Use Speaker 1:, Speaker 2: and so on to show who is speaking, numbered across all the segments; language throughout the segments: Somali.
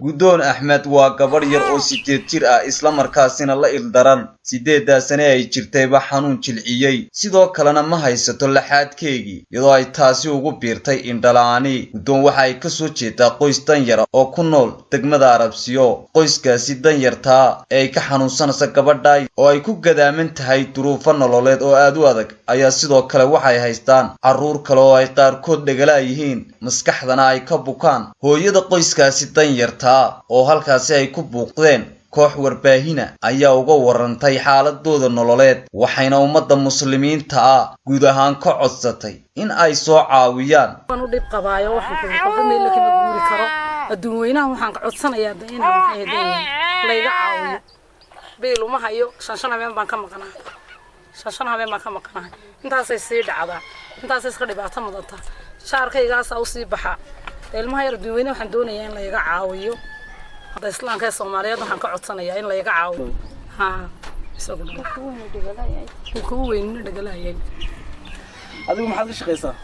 Speaker 1: Guddoon Axmed waa gabar yar oo 8 jir ah isla markaasina la ildaran 8 sano ay jirtayba xanuun jilciyay sidoo kalena ma haysato laxaadkeegii iyadoo ay taasi ugu biirtay indhalaani Guddoon waxa ay ka soo jeedaa qoys dan yar oo ku nool degmada Arabsiyo qoyskaasi dan yarta ay ka xanuunsanaysa gabadha oo ay ku gadaaman tahay duruufo nololeed oo aad u adag ayaa sidoo kale waxay haystaan caruur kale oo ay qaarkood dhagala yihiin maskaxdana ay ka bukaan hooyada qoyskaasi dan yarta oo halkaasi ay ku buuqdeen koox warbaahina ayaa uga warantay xaaladooda nololeed waxayna ummadda muslimiinta guud ahaan ka codsatay in ay soo caawiyaan
Speaker 2: u dhib qabaayo waxaan ku qodobnay la kama guuri karo adduunweynaha waxaan ka codsanayaa in aan layga caawiyo beeluma hayo shan habeen baan ka maqnaa intaasay sii dhacdaa intaasay iska dhibaato mudata shaarkaygaas u sii baxa ilmaha yar adduunweynaha waxaan doonayaa in layga caawiyo hada islaamka Soomaaliyeed waxaan ka codsanayaa in layga caawiyo isagoo ku weyn dhagalaayay
Speaker 3: adigu maxaad ka shaqeysaa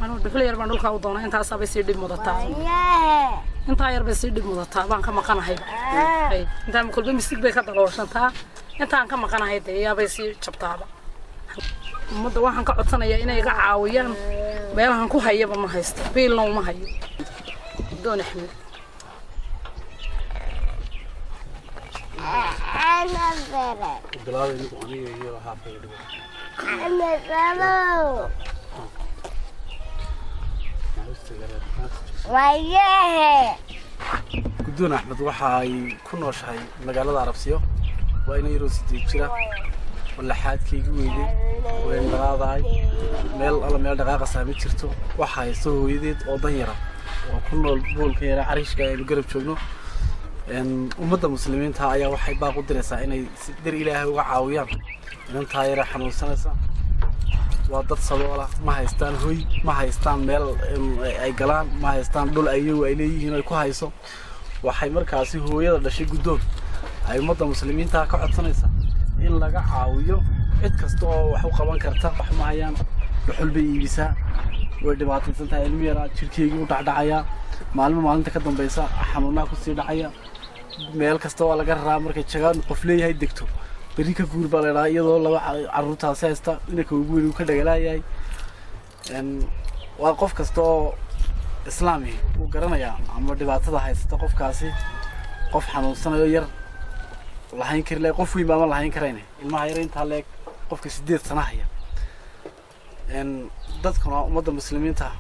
Speaker 2: anuu dhuxul yar baan dhulka u doonaa intaas abay sii dhib mudataa inta yar bay sii dhib mudataa baan ka maqanahay inta ma kulba misig bay ka dalooshantaa intaan ka maqanahay deeyaabay sii jabtaaba ummadda waxaan ka codsanayaa inay iga caawiyaan meelahan ku hayaba ma haysto biilna uma hayo Guddoon Axmed
Speaker 3: Guddoon Axmed waxa ay ku nooshahay magaalada Arabsiyo waa inay yaro 8 jira wala xaadkaygu weeyday way maraaday meel dhaqaaqa saami jirto waxa ay soo hooyadeed oo dan yar oo ku nool boolka yar Cariishka ay garab joogno ummadda muslimiinta ayaa waxay baaq u diraysaa inay si dir Ilaahay uga caawiyaan inta yar xanuunsanaysa waa dad saboola ma haystaan hooy ma haystaan meel ay galaan ma haystaan dhul ay leeyihiin ay ku hayso waxay markaasi hooyada dhashay Guddoon ay ummadda muslimiinta ka codsanaysaa in laga caawiyo cid kasta oo wax u qaban karta wax ma hayaan dhuxul bay iibisa way dhibaataysan tahay ilmo yar jirkeegu u dhacdhacaya maalinta ka dambaysa xanuunaa ku sii dhacaya meel kasta oo laga raraa markay jagaan qof leeyahay degto bari ka guur baa leedahay iyadoo laba caruurtaas haysta inaka ugu weyn ka dhagalaayay waa qof kasta oo islaami uu garanaya ama dhibaatada haysta qofkaasi qof xanuunsanayo yar lahayn kari qof weyn baa lahayn karayna ilmaha yar inta leeg qofka 8 sano haya dadkuna ummadda muslimiinta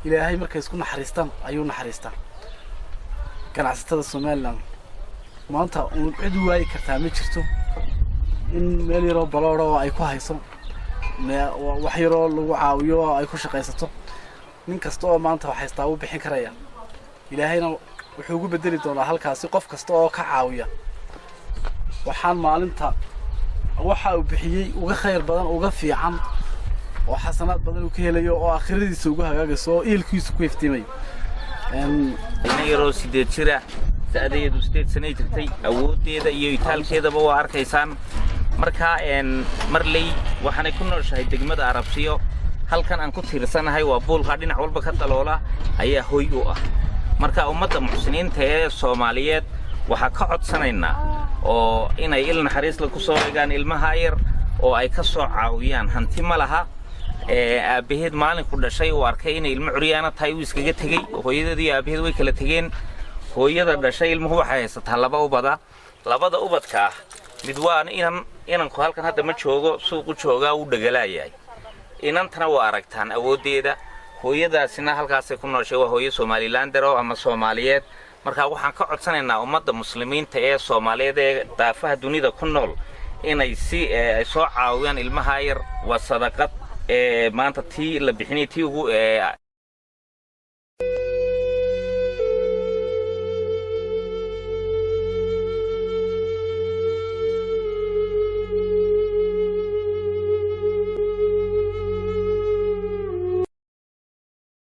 Speaker 3: Ilaahay markay isku naxariistaan ayuu naxariistaa ganacsatada Soomaaliland maanta cid waay kartaa ma jirto in meel yar oo balooro ay ku hayso wax yar oo lagu caawiyo ay ku shaqeysato nin kasta oo maanta wax haysta uu bixin karaya Ilaahayna wuxuu ugu bedeli doonaa halkaasi qof kasta oo ka caawiya waxaan maalinta waxa uu bixiyay uga khayr badan uga fiican oo xasanaad badan uu ka helayo oo aakhiradiisa ugu hagaagayso eelkiisu ku iftiimay
Speaker 4: inay yaro 8 jira saadeedu 8 sano jirtay awoodeeda iyo itaalkeedaba waa arkaysaan marka marley waxaan ku nooshahay degmada Arabsiyo halkan aan ku tiirsanahay waa boolka dhinac walba ka daloola ayaa hooy u ah marka ummadda muxsiniinta ee Soomaaliyeed waxa ka codsanaynaa oo inay il naxariis la ku soo eegaan ilmaha yar oo ay ka soo caawiyaan hanti ma laha aabaheed maalin ku dhashay oo arkay in ilmo curyaana tahay uu iskaga tagay hooyadeedii aabaheed way kala tageen hooyada dhashay ilmuhu waxa haysataa labada ubadka mid waa inanku halkan hadda ma joogo suuq u jooga uu dhagalaayay inantana waa aragtaan awoodeeda hooyadaasina halkaas ku nooshay waa hooyo Somaliland ama Soomaaliyeed marka waxaan ka codsanaynaa ummadda muslimiinta ee Soomaaliyeed ee daafaha dunida ku nool inay ay soo caawiyaan ilmaha yar waa sadaqad maanta tii la bixinay tii ugu